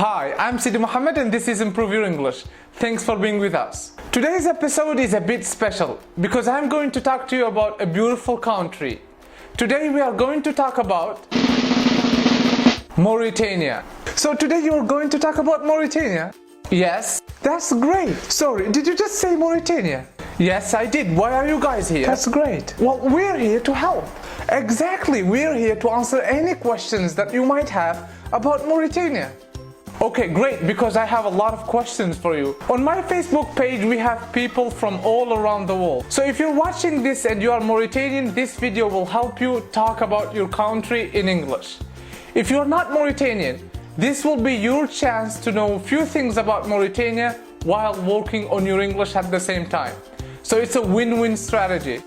Hi, I'm Sidi Mohammed and this is Improve Your English. Thanks for being with us. Today's episode is a bit special because I'm going to talk to you about a beautiful country. Today we are going to talk about Mauritania. So today you are going to talk about Mauritania? Yes, that's great. Sorry, did you just say Mauritania? Yes, I did. Why are you guys here? That's great. Well, we're here to help. Exactly, we're here to answer any questions that you might have about Mauritania. Okay, great, because I have a lot of questions for you. On my Facebook page, we have people from all around the world. So if you're watching this and you are Mauritanian, this video will help you talk about your country in English. If you're not Mauritanian, this will be your chance to know a few things about Mauritania while working on your English at the same time. So it's a win-win strategy.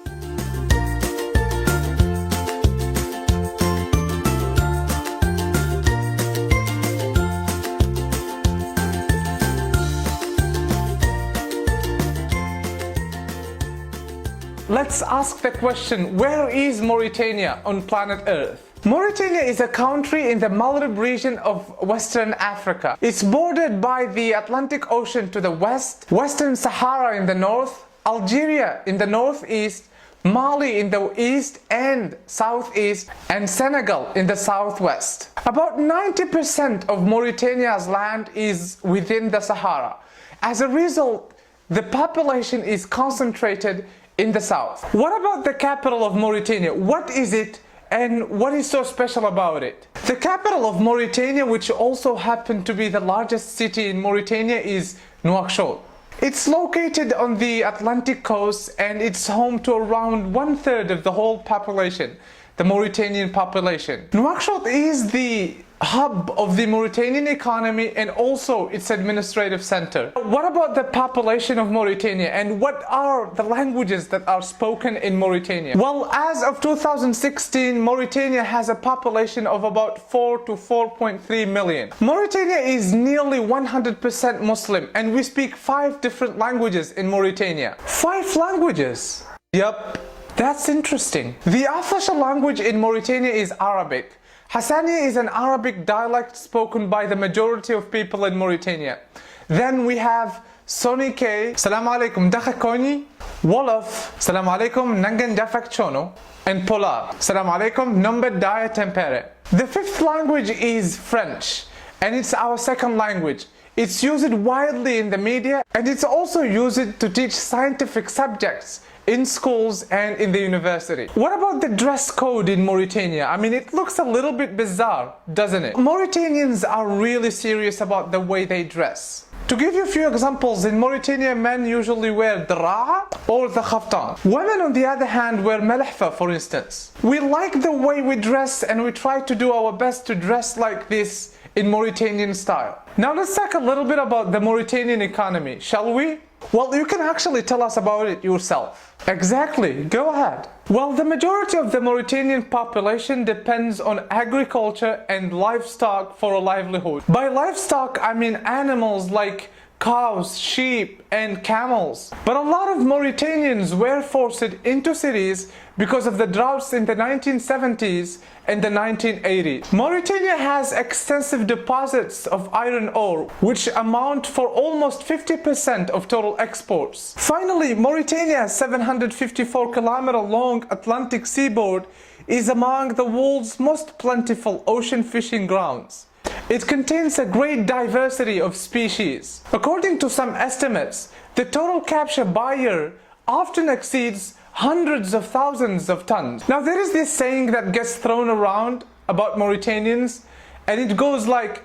Let's ask the question, where is Mauritania on planet Earth? Mauritania is a country in the Maghreb region of Western Africa. It's bordered by the Atlantic Ocean to the west, Western Sahara in the north, Algeria in the northeast, Mali in the east and southeast, and Senegal in the southwest. About 90% of Mauritania's land is within the Sahara. As a result, the population is concentrated in the south. What about the capital of Mauritania? What is it and what is so special about it? The capital of Mauritania, which also happened to be the largest city in Mauritania, is Nouakchott. It's located on the Atlantic coast and it's home to around 1/3 of the whole population, the Mauritanian population. Nouakchott is the hub of the Mauritanian economy and also its administrative center. What about the population of Mauritania and what are the languages that are spoken in Mauritania? Well, as of 2016, Mauritania has a population of about 4 to 4.3 million. Mauritania is nearly 100% Muslim and we speak 5 different languages in Mauritania. 5 languages? Yup, that's interesting. The official language in Mauritania is Arabic. Hassania is an Arabic dialect spoken by the majority of people in Mauritania. Then we have Soninké, Salam alaikum Dakhakoni, Wolof, Salam alaikum Nangan Dafak Chono, and Polar, Salam alaikum Number Daya Tempere. The 5th language is French, and it's our 2nd language. It's used widely in the media, and it's also used to teach scientific subjects in schools and in the university. What about the dress code in Mauritania? I mean, it looks a little bit bizarre, doesn't it? Mauritanians are really serious about the way they dress. To give you a few examples, in Mauritania, men usually wear draa or the khaftan. Women, on the other hand, wear melhfa, for instance. We like the way we dress and we try to do our best to dress like this in Mauritanian style. Now let's talk a little bit about the Mauritanian economy, shall we? Well, you can actually tell us about it yourself. Exactly, go ahead. Well, the majority of the Mauritanian population depends on agriculture and livestock for a livelihood. By livestock, I mean animals like cows, sheep, and camels. But a lot of Mauritanians were forced into cities because of the droughts in the 1970s and the 1980s. Mauritania has extensive deposits of iron ore, which amount for almost 50% of total exports. Finally, Mauritania's 754-kilometer long Atlantic seaboard is among the world's most plentiful ocean fishing grounds. It contains a great diversity of species. According to some estimates, the total capture by year often exceeds hundreds of thousands of tons. Now there is this saying that gets thrown around about Mauritanians, and it goes like,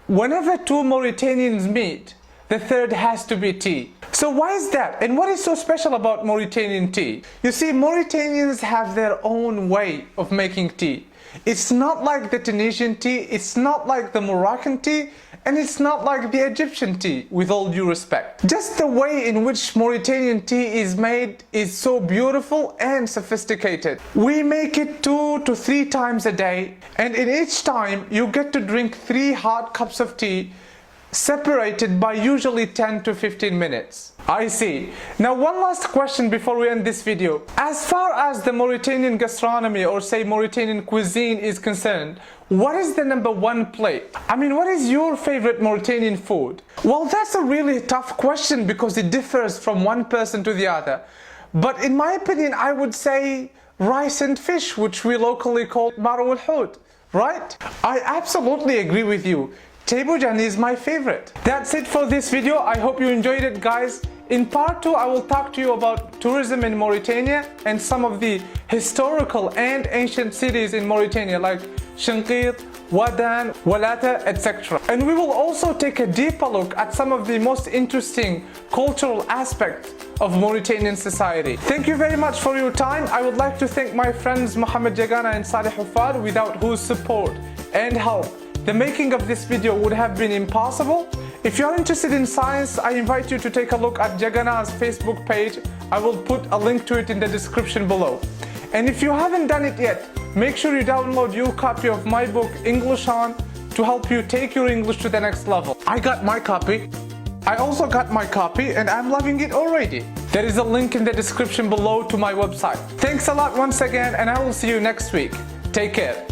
whenever 2 Mauritanians meet, the third has to be tea. So why is that? And what is so special about Mauritanian tea? You see, Mauritanians have their own way of making tea. It's not like the Tunisian tea, it's not like the Moroccan tea, and it's not like the Egyptian tea, with all due respect. Just the way in which Mauritanian tea is made is so beautiful and sophisticated. We make it 2 to 3 times a day, and in each time you get to drink 3 hot cups of tea separated by usually 10 to 15 minutes. I see. Now one last question before we end this video. As far as the Mauritanian gastronomy, or say Mauritanian cuisine, is concerned, what is the number one plate? I mean, what is your favorite Mauritanian food? Well, that's a really tough question because it differs from one person to the other. But in my opinion, I would say rice and fish, which we locally call maro al-hout, right? I absolutely agree with you. Tebojan is my favorite. That's it for this video. I hope you enjoyed it, guys. In part 2, I will talk to you about tourism in Mauritania and some of the historical and ancient cities in Mauritania like Shinqit, Wadan, Walata, etc. And we will also take a deeper look at some of the most interesting cultural aspects of Mauritanian society. Thank you very much for your time. I would like to thank my friends Mohammed Jagana and Saleh Hufad, without whose support and help the making of this video would have been impossible. If you are interested in science, I invite you to take a look at Jagana's Facebook page. I will put a link to it in the description below. And if you haven't done it yet, make sure you download your copy of my book, English On, to help you take your English to the next level. I got my copy. I also got my copy and I'm loving it already. There is a link in the description below to my website. Thanks a lot once again, and I will see you next week. Take care.